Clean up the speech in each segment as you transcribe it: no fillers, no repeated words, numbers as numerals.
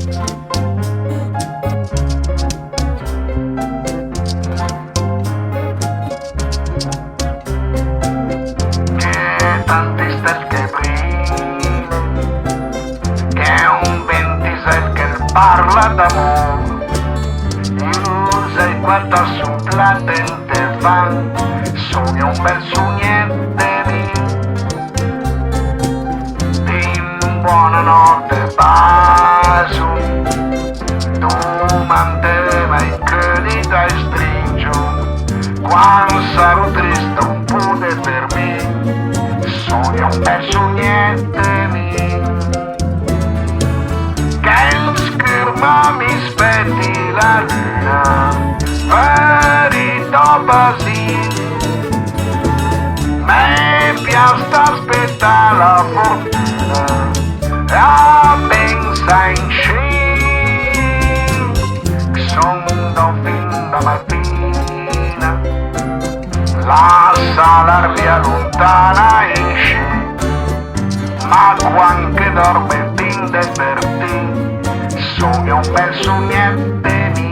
Che tanti stelle che brillano, che è un 26 che parla d'amore. Io sei quanta su platente fa, sogno un bel sognette mio. Buonanotte bacio, tu manteva che li dai stringo, quando sarò triste un po' per me, sogno un bel sognette mio. Che in scherma mi aspetti la luna, ferito così, me piace aspettare la fortuna. La pensa in sci, sono fin da mattina, la sala via lontana in sci, ma quando dorme tinde per te, sogno un bel sognette mio.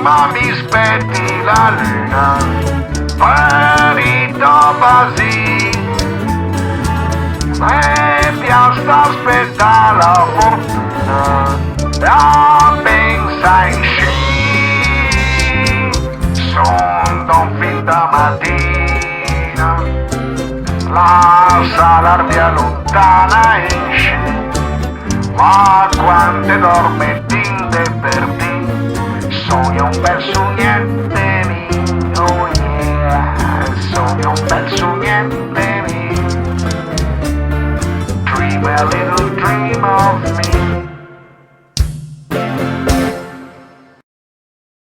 Ma mi aspetti la luna, ferito così, me piace aspettare la fortuna, la pensa in sci, sono fin da mattina, la sala via lontana in sci, ma quando dorme tinde per te, sogno un bel sognette mio, oh yeah, sogno un bel sognette mio. Dream a little dream of me.